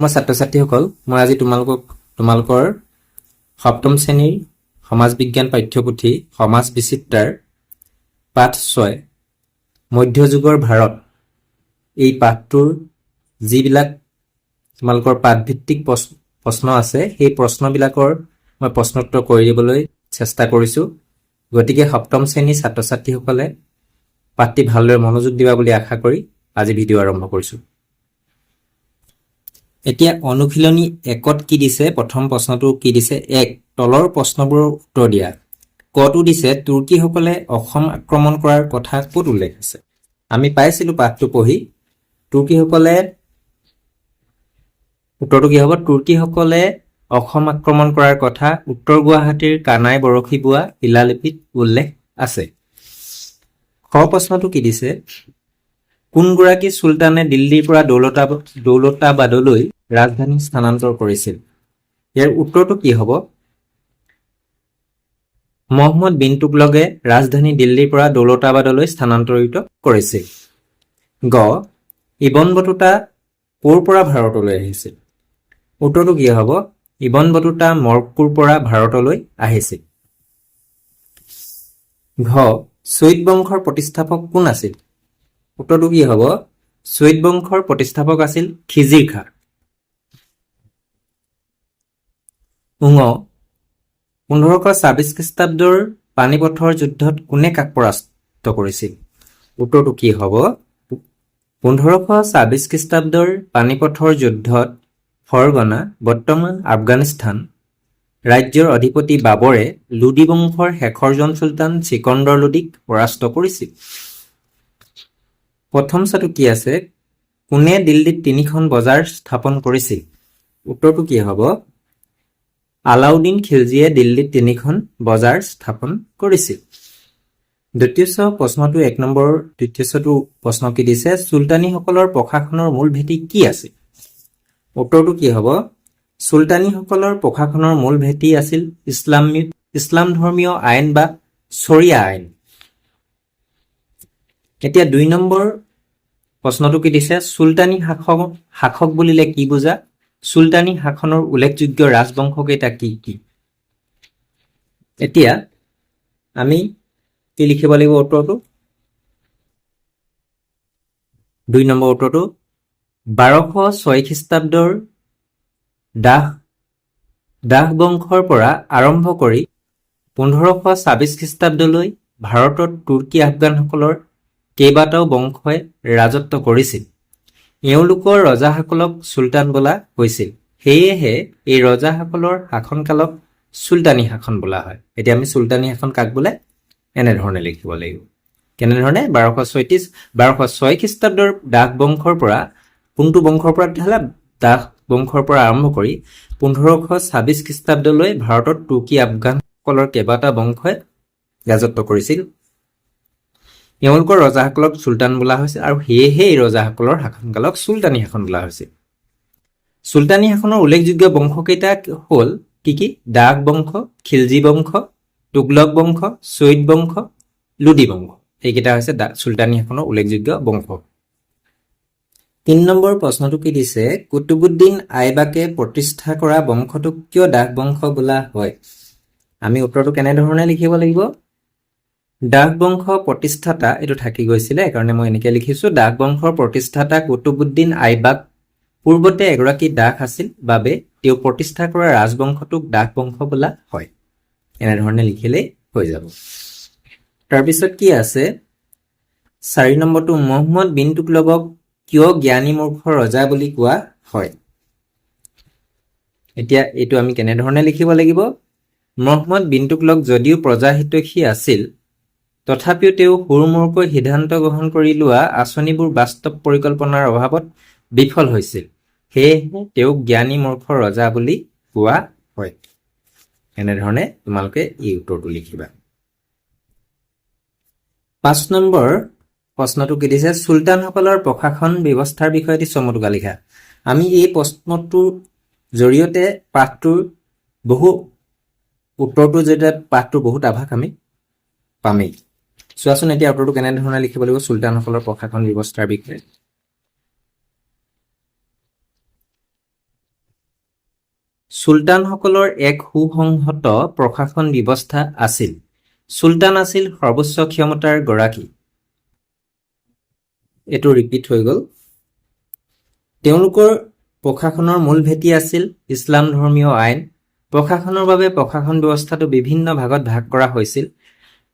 মই ছাত্ৰ-ছাত্ৰীসকল মই আজি তোমালোকৰ সপ্তম শ্ৰেণীৰ সমাজ বিজ্ঞান পাঠ্যপুথি সমাজ বিচিত্ৰাৰ পাঠ 6 মধ্যযুগৰ ভাৰত এই পাঠটোৰ যিবিলাক তোমালোকৰ পাঠভিত্তিক প্ৰশ্ন আছে সেই প্ৰশ্নবিলাকৰ মই প্ৰশ্নোত্তৰ কৰি দিবলৈ চেষ্টা কৰিছোঁ। গতিকে সপ্তম শ্ৰেণীৰ ছাত্ৰ-ছাত্ৰীসকলে পাঠটি ভালদৰে মনোযোগ দিবা বুলি আশা কৰি আজি ভিডিঅ' আৰম্ভ কৰিছোঁ। এতিয়া অনুশীলনী 1ত কি দিছে, প্ৰথম প্ৰশ্নটো কি দিছে, 1 তলৰ প্ৰশ্নবোৰৰ উত্তৰ দিয়া। কটো দিছে তুৰ্কীসকলে অসম আক্ৰমণ কৰাৰ কথা ক'ত উল্লেখ আছে। আমি পাইছিলোঁ পাঠটো পঢ়ি তুৰ্কীসকলে উত্তৰটো কি হ'ব, তুৰ্কীসকলে অসম আক্ৰমণ কৰাৰ কথা উত্তৰ গুৱাহাটীৰ কানাই বৰশী বোৱা শিলালিপিত উল্লেখ আছে। খ প্ৰশ্নটো কি দিছে, কোনগৰাকী চুলতানে দিল্লীৰ পৰা দৌলতাবাদলৈ ৰাজধানী স্থানান্তৰ কৰিছিল। ইয়াৰ উত্তৰটো কি হ'ব, মহম্মদ বিন তুগলকে ৰাজধানী দিল্লীৰ পৰা দৌলতাবাদলৈ স্থানান্তৰিত কৰিছিল। গ ইবন বতুতা ক'ৰ পৰা ভাৰতলৈ আহিছিল। উত্তৰটো কি হ'ব, ইবন বতুতা মৰক্কোৰ পৰা ভাৰতলৈ আহিছিল। ঘ চৈদ বংশৰ প্ৰতিষ্ঠাপক কোন আছিল। উত্তৰটো কি হ'ব, চৈদ বংশৰ প্ৰতিষ্ঠাপক আছিল খিজিৰ খাঁ। ঙ 1526 খ্ৰীষ্টাব্দৰ পানিপথৰ যুদ্ধত কোনে কাক পৰাস্ত কৰিছিল। উত্তৰটো কি হ'ব, 1526 খ্ৰীষ্টাব্দৰ পানিপথৰ যুদ্ধত ফৰগনা বৰ্তমান আফগানিস্তান ৰাজ্যৰ অধিপতি বাবৰে লোদী বংশৰ শেষৰজন চুলতান ছিকন্দৰ লোদীক পৰাস্ত কৰিছিল। প্ৰথম চাটো কি আছে, কোনে দিল্লীত 3খন বজাৰ স্থাপন কৰিছিল। উত্তৰটো কি হ'ব, আলাউদ্দিন খিলজীয়ে দিল্লীত 3খন বজাৰ স্থাপন কৰিছিল। দ্বিতীয় প্ৰশ্নটো 1 নম্বৰ দ্বিতীয়টো প্ৰশ্ন কি দিছে, চুলতানীসকলৰ প্ৰশাসনৰ মূল ভেটি কি আছিল। উত্তৰটো কি হ'ব, চুলতানীসকলৰ প্ৰশাসনৰ মূল ভেটি আছিল ইছলাম ধৰ্মীয় আইন বা শৰিয়া আইন। এতিয়া 2 নম্বৰ প্ৰশ্নটো কি দিছে, চুলতানী শাসক বুলিলে কি বুজা। চুলতানী শাসনৰ উল্লেখযোগ্য ৰাজবংশকেইটা কি কি। এতিয়া আমি কি লিখিব লাগিব উত্তৰটো, 2 নম্বৰ উত্তৰটো 1206 খ্ৰীষ্টাব্দৰ দাহ বংশৰ পৰা আৰম্ভ কৰি 1526 খ্ৰীষ্টাব্দলৈ ভাৰতত তুৰ্কী আফগানসকলৰ কেইবাটাও বংশই ৰাজত্ব কৰিছিল। এওঁলোকৰ ৰজাসকলক চুলতান বোলা হৈছিল, সেয়েহে এই ৰজাসকলৰ শাসনকালক চুলতানী শাসন বোলা হয়। এতিয়া আমি চুলতানী শাসন কাক বোলে, এনেধৰণে লিখিব লাগিব। কেনেধৰণে, 1206 খ্ৰীষ্টাব্দৰ দাহ বংশৰ পৰা, কোনটো বংশৰ পৰা তেতিয়াহ'লে, দাহ বংশৰ পৰা আৰম্ভ কৰি 1526 খ্ৰীষ্টাব্দলৈ ভাৰতত তুৰ্কী আফগানসকলৰ কেইবাটা বংশই ৰাজত্ব কৰিছিল। এওঁলোকৰ ৰজাসকলক চুলতান বোলা হৈছিল আৰু সেয়েহে এই ৰজাসকলৰ শাসনকালক চুলতানী শাসন বোলা হৈছিল। চুলতানী শাসনৰ উল্লেখযোগ্য বংশকেইটা হ'ল কি কি, দাহ বংশ, খিলজী বংশ, তুগলক বংশ, চৈদ বংশ, লোদী বংশ। এইকেইটা হৈছে চুলতানী শাসনৰ উল্লেখযোগ্য বংশ। 3 নম্বৰ প্ৰশ্নটো কি দিছে, কুতুবুদ্দিন আইবাকে প্ৰতিষ্ঠা কৰা বংশটোক কিয় দাহ বংশ বোলা হয়। আমি উত্তৰটো কেনেধৰণে লিখিব লাগিব, দাহ বংশ প্ৰতিষ্ঠাতা, এইটো থাকি গৈছিলে সেইকাৰণে মই এনেকৈ লিখিছোঁ, দাহ বংশৰ প্ৰতিষ্ঠাতা কুতুবুদ্দিন আইবাক পূৰ্বতে এগৰাকী দাস আছিল বাবে তেওঁ প্ৰতিষ্ঠা কৰা ৰাজবংশটোক দাহ বংশ বোলা হয়। এনেধৰণে লিখিলেই হৈ যাব। তাৰপিছত কি আছে, 4 নম্বৰটো, মহম্মদ বিন তুগলকক কিয় জ্ঞানী মূৰ্খ ৰজা বুলি কোৱা হয়। এতিয়া এইটো আমি কেনেধৰণে লিখিব লাগিব, মহম্মদ বিন তুগলক যদিও প্ৰজাহিতৈষী আছিল তথাপিও তেওঁ হুৰমূৰকৈ সিদ্ধান্ত গ্ৰহণ কৰি লোৱা আঁচনিবোৰ বাস্তৱ পৰিকল্পনাৰ অভাৱত বিফল হৈছিল, সেয়েহে তেওঁক জ্ঞানী মূৰ্খ ৰজা বুলি কোৱা হয়। এনেধৰণে তোমালোকে এই উত্তৰটো লিখিবা। 5 নম্বৰ প্ৰশ্নটো কি দিছে, চুলতানসকলৰ প্ৰশাসন ব্যৱস্থাৰ বিষয়ে এটি চমুটোকা লিখা। আমি এই প্ৰশ্নটোৰ জৰিয়তে উত্তৰটোৰ জৰিয়তে পাঠটোৰ বহুত আভাস আমি পামেই। চোৱাচোন এতিয়া উত্তৰটো কেনেধৰণে লিখিব লাগিব চুলতানসকলৰ প্ৰশাসন ব্যৱস্থাৰ বিষয়ে। চুলতানসকলৰ এক সুসংহত প্ৰশাসন ব্যৱস্থা আছিল। চুলতান আছিল সৰ্বোচ্চ ক্ষমতাৰ গৰাকী। এইটো ৰিপিট হৈ গ'ল। তেওঁলোকৰ প্ৰশাসনৰ মূল ভেটি আছিল ইছলাম ধৰ্মীয় আইন। প্ৰশাসনৰ বাবে প্ৰশাসন ব্যৱস্থাটো বিভিন্ন ভাগত ভাগ কৰা হৈছিল।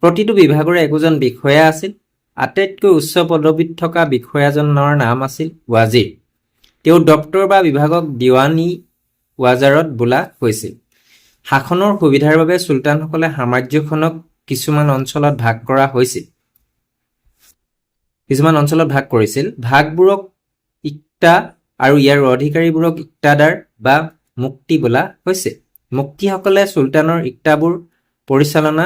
প্ৰতিটো বিভাগৰে একোজন বিষয়া আছিল। আটাইতকৈ উচ্চ পদবীত থকা বিষয়াজনৰ নাম আছিল ৱাজিৰ। তেওঁ দপ্তৰ বা বিভাগক দিৱানী ৱাজাৰত বোলা হৈছিল। শাসনৰ সুবিধাৰ বাবে চুলতানসকলে সাম্ৰাজ্যখনক কিছুমান অঞ্চলত ভাগ কৰিছিল। ভাগবোৰক ইক্তা আৰু ইয়াৰ অধিকাৰীবোৰক ইক্তাদাৰ বা মুক্তি বোলা হৈছে। মুক্তিসকলে চুলতানৰ ইক্তাবোৰ পৰিচালনা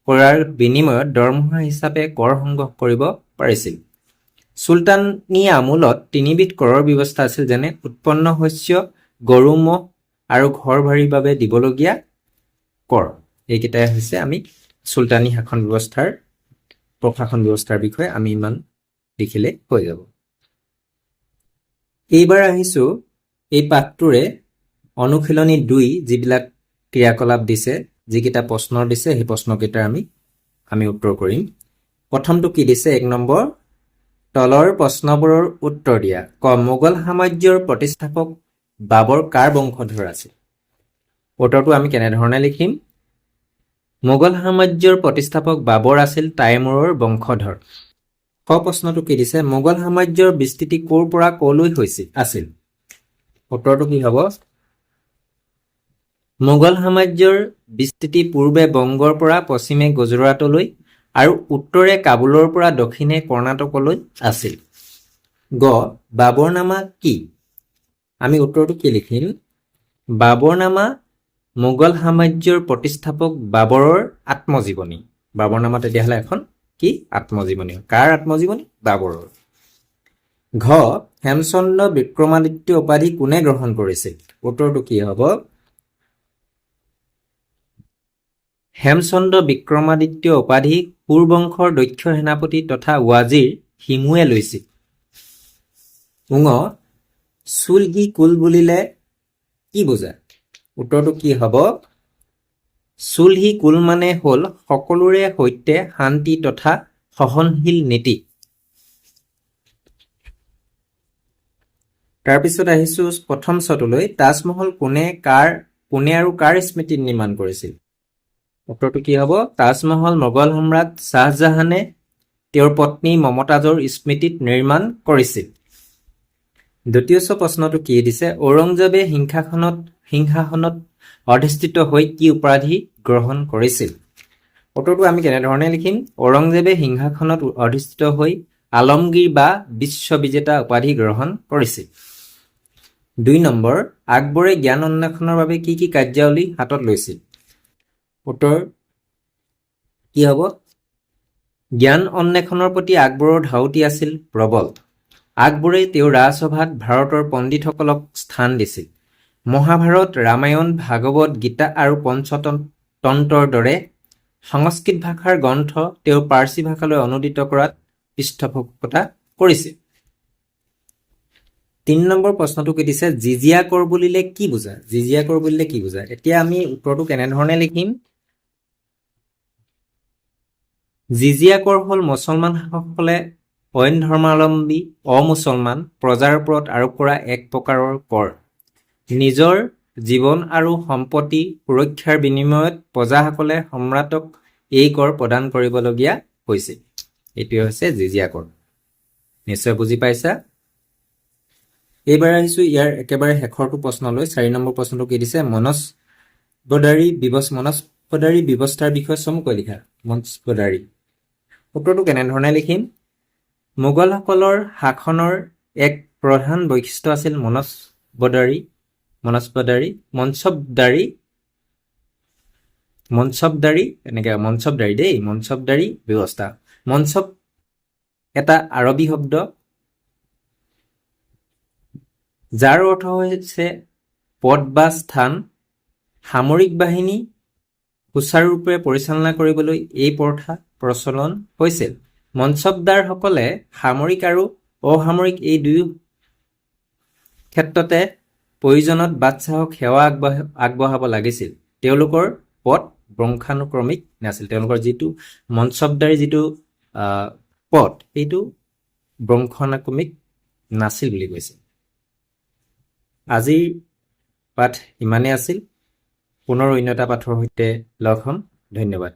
কৰাৰ বিনিময়ত দৰমহা হিচাপে কৰ সংগ্ৰহ কৰিব পাৰিছিল। চুলতানী আমোলত তিনিবিধ কৰৰ ব্যৱস্থা আছিল, যেনে উৎপন্ন শস্য, গৰু ম'হ আৰু ঘৰ বাৰীৰ বাবে দিবলগীয়া কৰ। এইকেইটাই হৈছে আমি চুলতানী প্ৰশাসন ব্যৱস্থাৰ বিষয়ে আমি ইমান লিখিলে হৈ যাব। এইবাৰ আহিছো এই পাঠটোৰে অনুশীলনী 2 যিবিলাক ক্ৰিয়াকলাপ দিছে, যিকেইটা প্ৰশ্ন দিছে, সেই প্ৰশ্নকেইটাৰ আমি উত্তৰ কৰিম। প্ৰথমটো কি দিছে? 1 নম্বৰ, তলৰ প্ৰশ্নবোৰৰ উত্তৰ দিয়া। ক, মোগল সাম্ৰাজ্যৰ প্ৰতিষ্ঠাপক বাবৰ কাৰ বংশধৰ আছিল? উত্তৰটো আমি কেনেধৰণে লিখিম? মোগল সাম্ৰাজ্যৰ প্ৰতিষ্ঠাপক বাবৰ আছিল তাইমুৰৰ বংশধৰ। খ প্ৰশ্নটো কি দিছে? মোগল সাম্ৰাজ্যৰ বিস্তৃতি ক'ৰ পৰা ক'লৈ আছিল? উত্তৰটো কি হ'ব? মোগল সাম্ৰাজ্যৰ বিস্তৃতি পূৰ্বে বংগৰ পৰা পশ্চিমে গুজৰাটলৈ আৰু উত্তৰে কাবুলৰ পৰা দক্ষিণে কৰ্ণাটকলৈ আছিল। গ, বাবৰনামা কি? আমি উত্তৰটো কি লিখিম? বাবৰনামা মোগল সাম্ৰাজ্যৰ প্ৰতিষ্ঠাপক বাবৰৰ আত্মজীৱনী। বাবৰনামা তেতিয়াহ'লে এখন কি? আত্মজীৱনী। কাৰ আত্মজীৱনী? বাবৰৰ। ঘ, হেমচন্দ্ৰ বিক্ৰমাদিত্য উপাধি কোনে গ্ৰহণ কৰিছিল? উত্তৰটো কি হ'ব? হেমচন্দ্ৰ বিক্ৰমাদিত্য উপাধি সুৰবংশৰ দক্ষ সেনাপতি তথা ৱাজিৰ হিমুৱে লৈছিল। ঙ, চুলহি কুল বুলিলে কি বুজায়? উত্তৰটো কি হ'ব? চুলহি কুল মানে হ'ল সকলোৰে সৈতে শান্তি তথা সহনশীল নীতি। তাৰপিছত আহিছো প্ৰথম ছটোলৈ। তাজমহল কোনে আৰু কাৰ স্মৃতিত নিৰ্মাণ কৰিছিল? উত্তৰটো কি হ'ব? তাজমহল মোগল সম্ৰাট শ্বাহজাহানে তেওঁৰ পত্নী মমতাজৰ স্মৃতিত নিৰ্মাণ কৰিছিল। দ্বিতীয় প্ৰশ্নটো কি দিছে? ঔৰংজেবে সিংহাসনত অধিষ্ঠিত হৈ কি উপাধি গ্ৰহণ কৰিছিল? উত্তৰটো আমি কেনেধৰণে লিখিম? ঔৰংজেবে সিংহাসনত অধিষ্ঠিত হৈ আলমগীৰ বা বিশ্ববিজেতা উপাধি গ্ৰহণ কৰিছিল। 2 নম্বৰ, আকবৰে জ্ঞান অন্বেষণৰ বাবে কি কি কাৰ্যাৱলী হাতত লৈছিল? উত্তৰ কি হ'ব? জ্ঞান অন্বেষণৰ প্ৰতি আকবৰৰ ধাউতি আছিল প্ৰবল। আকবৰে তেওঁৰ ৰাজসভাত ভাৰতৰ পণ্ডিতসকলক স্থান দিছিল। মহাভাৰত, ৰামায়ণ, ভাগৱত, গীতা আৰু পঞ্চতন্ত্ৰৰ দৰে সংস্কৃত ভাষাৰ গ্ৰন্থ তেওঁ পাৰ্চী ভাষালৈ অনুদিত কৰাত পৃষ্ঠপোষকতা কৰিছিল। 3 নম্বৰ প্ৰশ্নটো কি দিছে? জিজিয়া কৰ বুলিলে কি বুজায়? জিজিয়া কৰ বুলিলে কি বুজায়? এতিয়া আমি উত্তৰটো কেনেধৰণে লিখিম? জিজিয়া কৰ হ'ল মুছলমান শাসকসকলে অইন ধৰ্মাৱলম্বী অমুছলমান প্ৰজাৰ ওপৰত আৰোপ কৰা এক প্ৰকাৰৰ কৰ। নিজৰ জীৱন আৰু সম্পত্তি সুৰক্ষাৰ বিনিময়ত প্ৰজাসকলে সম্ৰাটক এই কৰ প্ৰদান কৰিবলগীয়া হৈছিল। এইটোৱে হৈছে জিজিয়া কৰ। নিশ্চয় বুজি পাইছা? এইবাৰ আহিছো ইয়াৰ একেবাৰে শেষৰটো প্ৰশ্নলৈ। 4 নম্বৰ প্ৰশ্নটো কি দিছে? মনসবদাৰী ব্যৱস্থাৰ বিষয়ে চমুকৈ লিখা। মনসবদাৰী। উত্তৰটো কেনেধৰণে লিখিম? মোগলসকলৰ শাসনৰ এক প্ৰধান বৈশিষ্ট্য আছিল মনসবদাৰী ব্যৱস্থা। মনসব এটা আৰবী শব্দ যাৰ অৰ্থ হৈছে পদ বা স্থান। সামৰিক বাহিনী সুচাৰুৰূপে পৰিচালনা কৰিবলৈ এই প্ৰথা প্ৰচলন হৈছিল। মনসবদাৰসকলে সামৰিক আৰু অসামৰিক এই দুয়ো ক্ষেত্ৰতে প্ৰয়োজনত বাদশ্বাহক সেৱা আগবঢ়াব লাগিছিল, তেওঁলোকৰ পদ বংশানুক্ৰমিক নাছিল। তেওঁলোকৰ যিটো মনচবদাৰী যিটো পদ, সেইটো বংশানুক্ৰমিক নাছিল বুলি কৈছে। আজিৰ পাঠ ইমানেই আছিল। পুনৰ অন্য এটা পাঠৰ সৈতে লগ হ'ম। ধন্যবাদ।